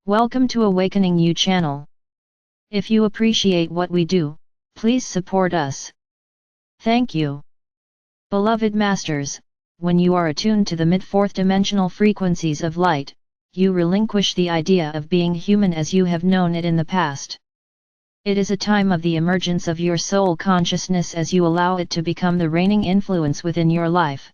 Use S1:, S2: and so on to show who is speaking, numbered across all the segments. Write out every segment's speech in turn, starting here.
S1: Welcome to AwakeningYOU channel. If you appreciate what we do, please support us. Thank you. Beloved Masters, when you are attuned to the mid-fourth dimensional frequencies of light, you relinquish the idea of being human as you have known it in the past. It is a time of the emergence of your soul consciousness as you allow it to become the reigning influence within your life.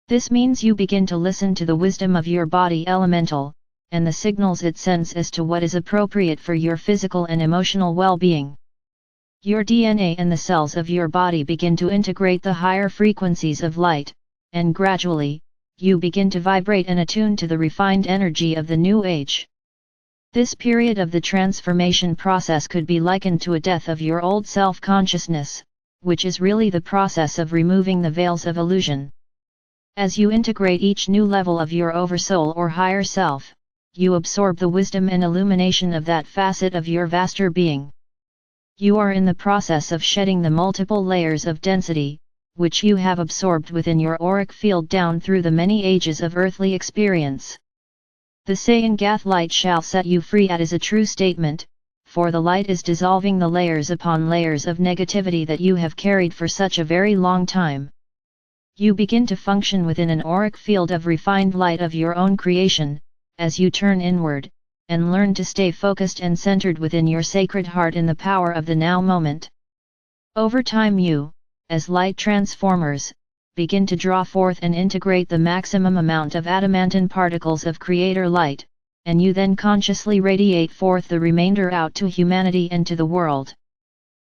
S1: This means you begin to listen to the wisdom of your body elemental, and the signals it sends as to what is appropriate for your physical and emotional well-being. Your DNA and the cells of your body begin to integrate the higher frequencies of light, and gradually, you begin to vibrate and attune to the refined energy of the new age. This period of the transformation process could be likened to a death of your old self-consciousness, which is really the process of removing the veils of illusion. As you integrate each new level of your oversoul or higher self, you absorb the wisdom and illumination of that facet of your vaster being. You are in the process of shedding the multiple layers of density, which you have absorbed within your auric field down through the many ages of earthly experience. The Sayangath light shall set you free is a true statement, for the light is dissolving the layers upon layers of negativity that you have carried for such a very long time. You begin to function within an auric field of refined light of your own creation, as you turn inward, and learn to stay focused and centered within your sacred heart in the power of the now moment. Over time you, as light transformers, begin to draw forth and integrate the maximum amount of adamantine particles of creator light, and you then consciously radiate forth the remainder out to humanity and to the world.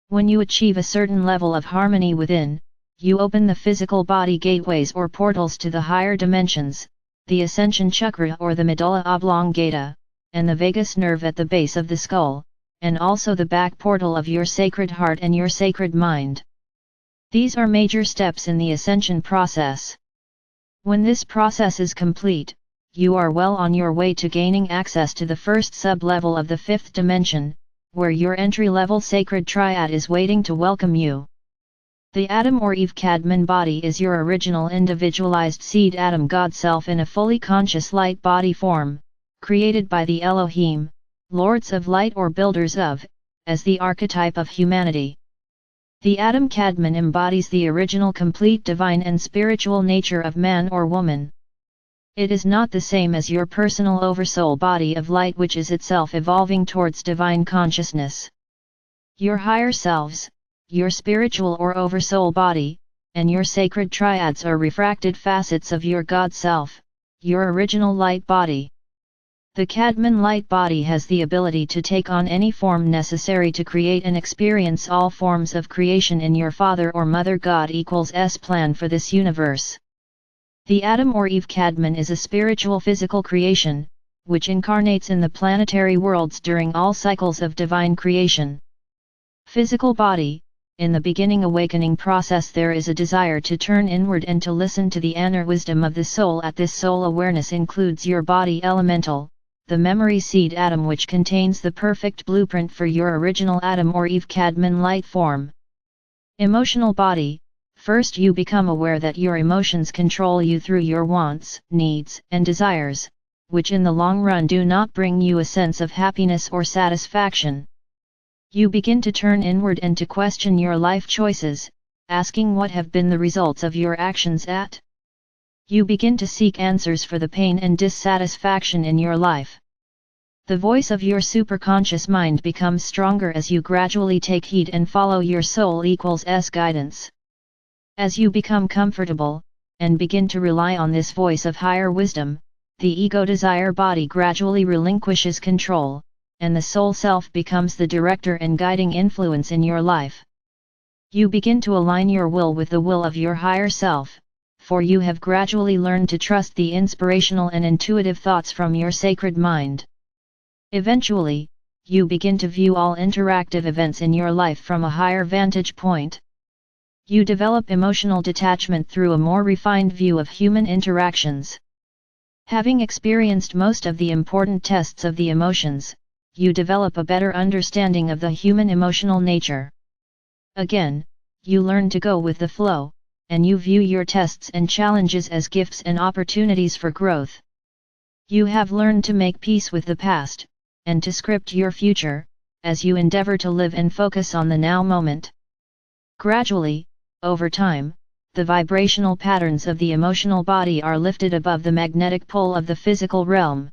S1: When you achieve a certain level of harmony within, you open the physical body gateways or portals to the higher dimensions, the ascension chakra or the medulla oblongata, and the vagus nerve at the base of the skull, and also the back portal of your sacred heart and your sacred mind. These are major steps in the ascension process. When this process is complete, you are well on your way to gaining access to the first sub-level of the fifth dimension, where your entry-level sacred triad is waiting to welcome you. The Adam or Eve Cadman body is your original individualized seed atom God self in a fully conscious light body form, created by the Elohim, Lords of Light or Builders of, as the archetype of humanity. The Adam Cadman embodies the original complete divine and spiritual nature of man or woman. It is not the same as your personal oversoul body of light which is itself evolving towards divine consciousness. Your higher selves, your spiritual or oversoul body, and your sacred triads are refracted facets of your God self, your original light body. The Cadman light body has the ability to take on any form necessary to create and experience all forms of creation in your Father or Mother God equals S plan for this universe. The Adam or Eve Cadman is a spiritual physical creation, which incarnates in the planetary worlds during all cycles of divine creation. Physical body. In the beginning awakening process there is a desire to turn inward and to listen to the inner wisdom of the soul. This soul awareness includes your body elemental, the memory seed atom which contains the perfect blueprint for your original Adam or Eve Cadman light form. Emotional body. First you become aware that your emotions control you through your wants, needs, and desires, which in the long run do not bring you a sense of happiness or satisfaction. You begin to turn inward and to question your life choices, asking what have been the results of your actions at. You begin to seek answers for the pain and dissatisfaction in your life. The voice of your superconscious mind becomes stronger as you gradually take heed and follow your soul equals S guidance. As you become comfortable, and begin to rely on this voice of higher wisdom, the ego desire body gradually relinquishes control, and the soul self becomes the director and guiding influence in your life. You begin to align your will with the will of your higher self, for you have gradually learned to trust the inspirational and intuitive thoughts from your sacred mind. Eventually, you begin to view all interactive events in your life from a higher vantage point. You develop emotional detachment through a more refined view of human interactions. Having experienced most of the important tests of the emotions, you develop a better understanding of the human emotional nature. Again, you learn to go with the flow, and you view your tests and challenges as gifts and opportunities for growth. You have learned to make peace with the past, and to script your future, as you endeavor to live and focus on the now moment. Gradually, over time, the vibrational patterns of the emotional body are lifted above the magnetic pull of the physical realm.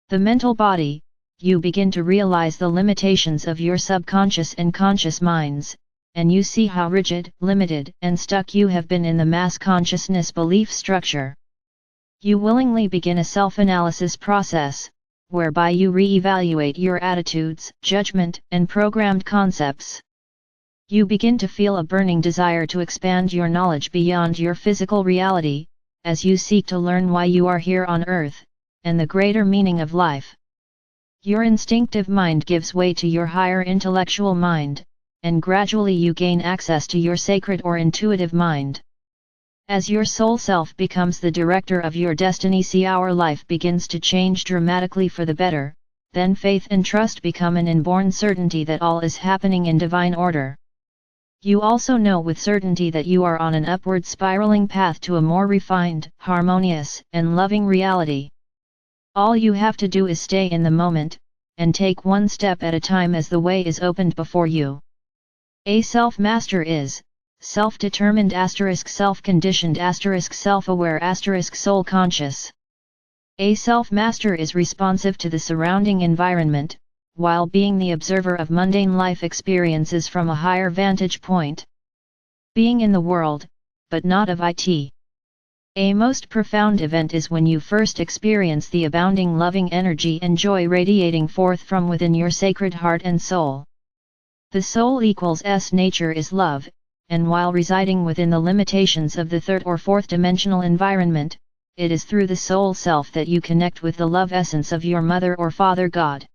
S1: The mental body, you begin to realize the limitations of your subconscious and conscious minds, and you see how rigid, limited, and stuck you have been in the mass consciousness belief structure. You willingly begin a self-analysis process, whereby you re-evaluate your attitudes, judgment, and programmed concepts. You begin to feel a burning desire to expand your knowledge beyond your physical reality, as you seek to learn why you are here on Earth, and the greater meaning of life. Your instinctive mind gives way to your higher intellectual mind, and gradually you gain access to your sacred or intuitive mind. As your soul self becomes the director of your destiny, our life begins to change dramatically for the better, then faith and trust become an inborn certainty that all is happening in divine order. You also know with certainty that you are on an upward spiraling path to a more refined, harmonious, and loving reality. All you have to do is stay in the moment, and take one step at a time as the way is opened before you. A self-master is self-determined *, self-conditioned *, self-aware *, soul-conscious. A self-master is responsive to the surrounding environment, while being the observer of mundane life experiences from a higher vantage point. Being in the world, but not of it. A most profound event is when you first experience the abounding loving energy and joy radiating forth from within your sacred heart and soul. The soul equals S nature is love, and while residing within the limitations of the third or fourth dimensional environment, it is through the soul self that you connect with the love essence of your mother or father God.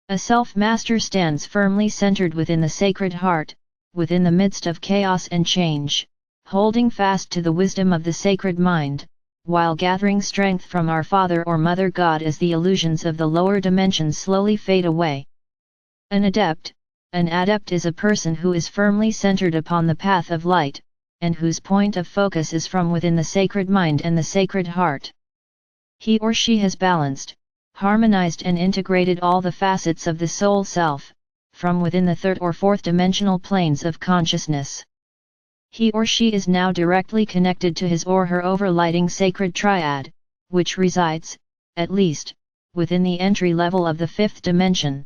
S1: A self-master stands firmly centered within the sacred heart, within the midst of chaos and change, holding fast to the wisdom of the sacred mind, while gathering strength from our Father or Mother God as the illusions of the lower dimensions slowly fade away. An adept is a person who is firmly centered upon the path of light, and whose point of focus is from within the sacred mind and the sacred heart. He or she has balanced, harmonized and integrated all the facets of the soul self, from within the third or fourth dimensional planes of consciousness. He or she is now directly connected to his or her overlighting sacred triad, which resides, at least, within the entry level of the fifth dimension.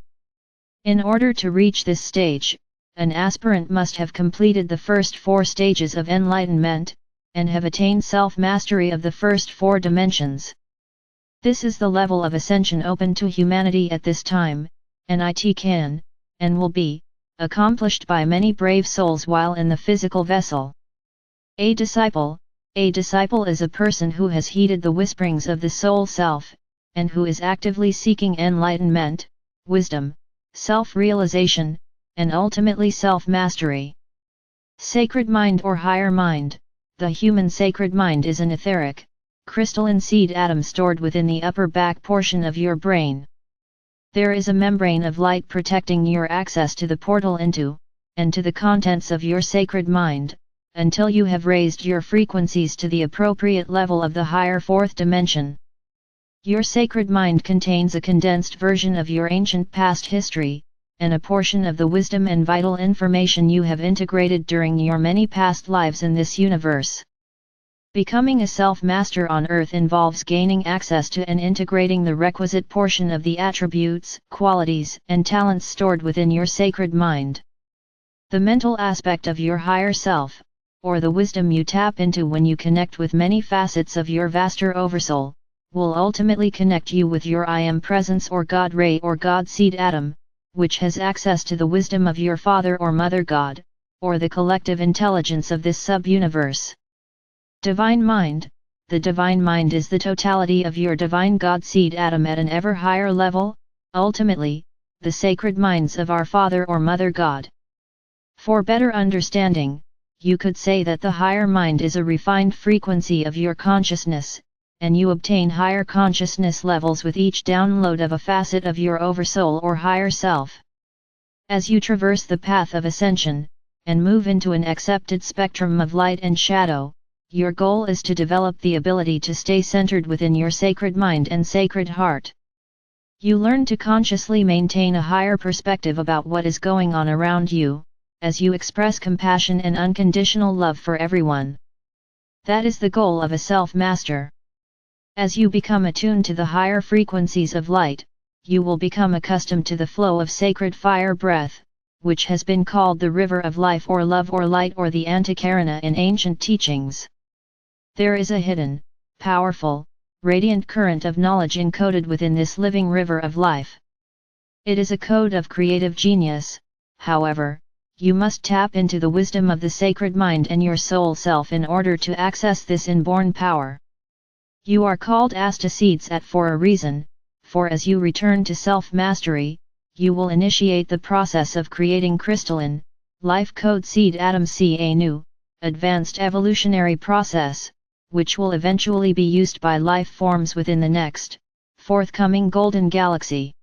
S1: In order to reach this stage, an aspirant must have completed the first 4 stages of enlightenment, and have attained self-mastery of the first 4 dimensions. This is the level of ascension open to humanity at this time, and it can, and will be, accomplished by many brave souls while in the physical vessel. A disciple is a person who has heeded the whisperings of the soul self, and who is actively seeking enlightenment, wisdom, self-realization, and ultimately self-mastery. Sacred mind or higher mind. The human sacred mind is an etheric, crystalline seed atom stored within the upper back portion of your brain. There is a membrane of light protecting your access to the portal into, and to the contents of your sacred mind, until you have raised your frequencies to the appropriate level of the higher fourth dimension. Your sacred mind contains a condensed version of your ancient past history, and a portion of the wisdom and vital information you have integrated during your many past lives in this universe. Becoming a self-master on Earth involves gaining access to and integrating the requisite portion of the attributes, qualities, and talents stored within your sacred mind. The mental aspect of your higher self, or the wisdom you tap into when you connect with many facets of your vaster oversoul, will ultimately connect you with your I Am Presence or God Ray or God Seed Atom, which has access to the wisdom of your Father or Mother God, or the collective intelligence of this sub-universe. Divine Mind. The Divine Mind is the totality of your Divine God Seed Atom at an ever higher level, ultimately, the sacred minds of our Father or Mother God. For better understanding, you could say that the higher mind is a refined frequency of your consciousness, and you obtain higher consciousness levels with each download of a facet of your oversoul or higher self. As you traverse the path of ascension, and move into an accepted spectrum of light and shadow, your goal is to develop the ability to stay centered within your sacred mind and sacred heart. You learn to consciously maintain a higher perspective about what is going on around you, as you express compassion and unconditional love for everyone. That is the goal of a self-master. As you become attuned to the higher frequencies of light, you will become accustomed to the flow of sacred fire breath, which has been called the river of life or love or light or the Antakarana in ancient teachings. There is a hidden, powerful, radiant current of knowledge encoded within this living river of life. It is a code of creative genius, however, you must tap into the wisdom of the sacred mind and your soul self in order to access this inborn power. You are called Astaseeds for a reason, for as you return to self-mastery, you will initiate the process of creating crystalline, life code seed atom Ca new, advanced evolutionary process, which will eventually be used by life forms within the next, forthcoming golden galaxy.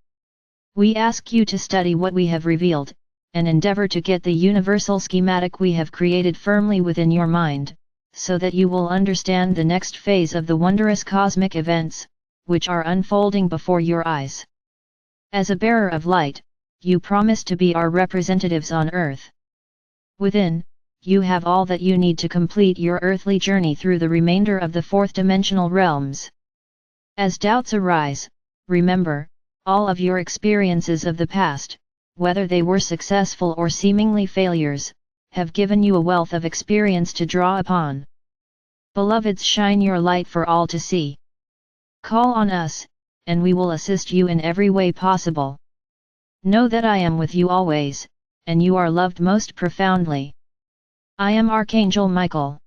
S1: We ask you to study what we have revealed, and endeavor to get the universal schematic we have created firmly within your mind, so that you will understand the next phase of the wondrous cosmic events, which are unfolding before your eyes. As a bearer of light, you promise to be our representatives on Earth. Within, you have all that you need to complete your earthly journey through the remainder of the fourth-dimensional realms. As doubts arise, remember, all of your experiences of the past, whether they were successful or seemingly failures, have given you a wealth of experience to draw upon. Beloveds, shine your light for all to see. Call on us, and we will assist you in every way possible. Know that I am with you always, and you are loved most profoundly. I am Archangel Michael.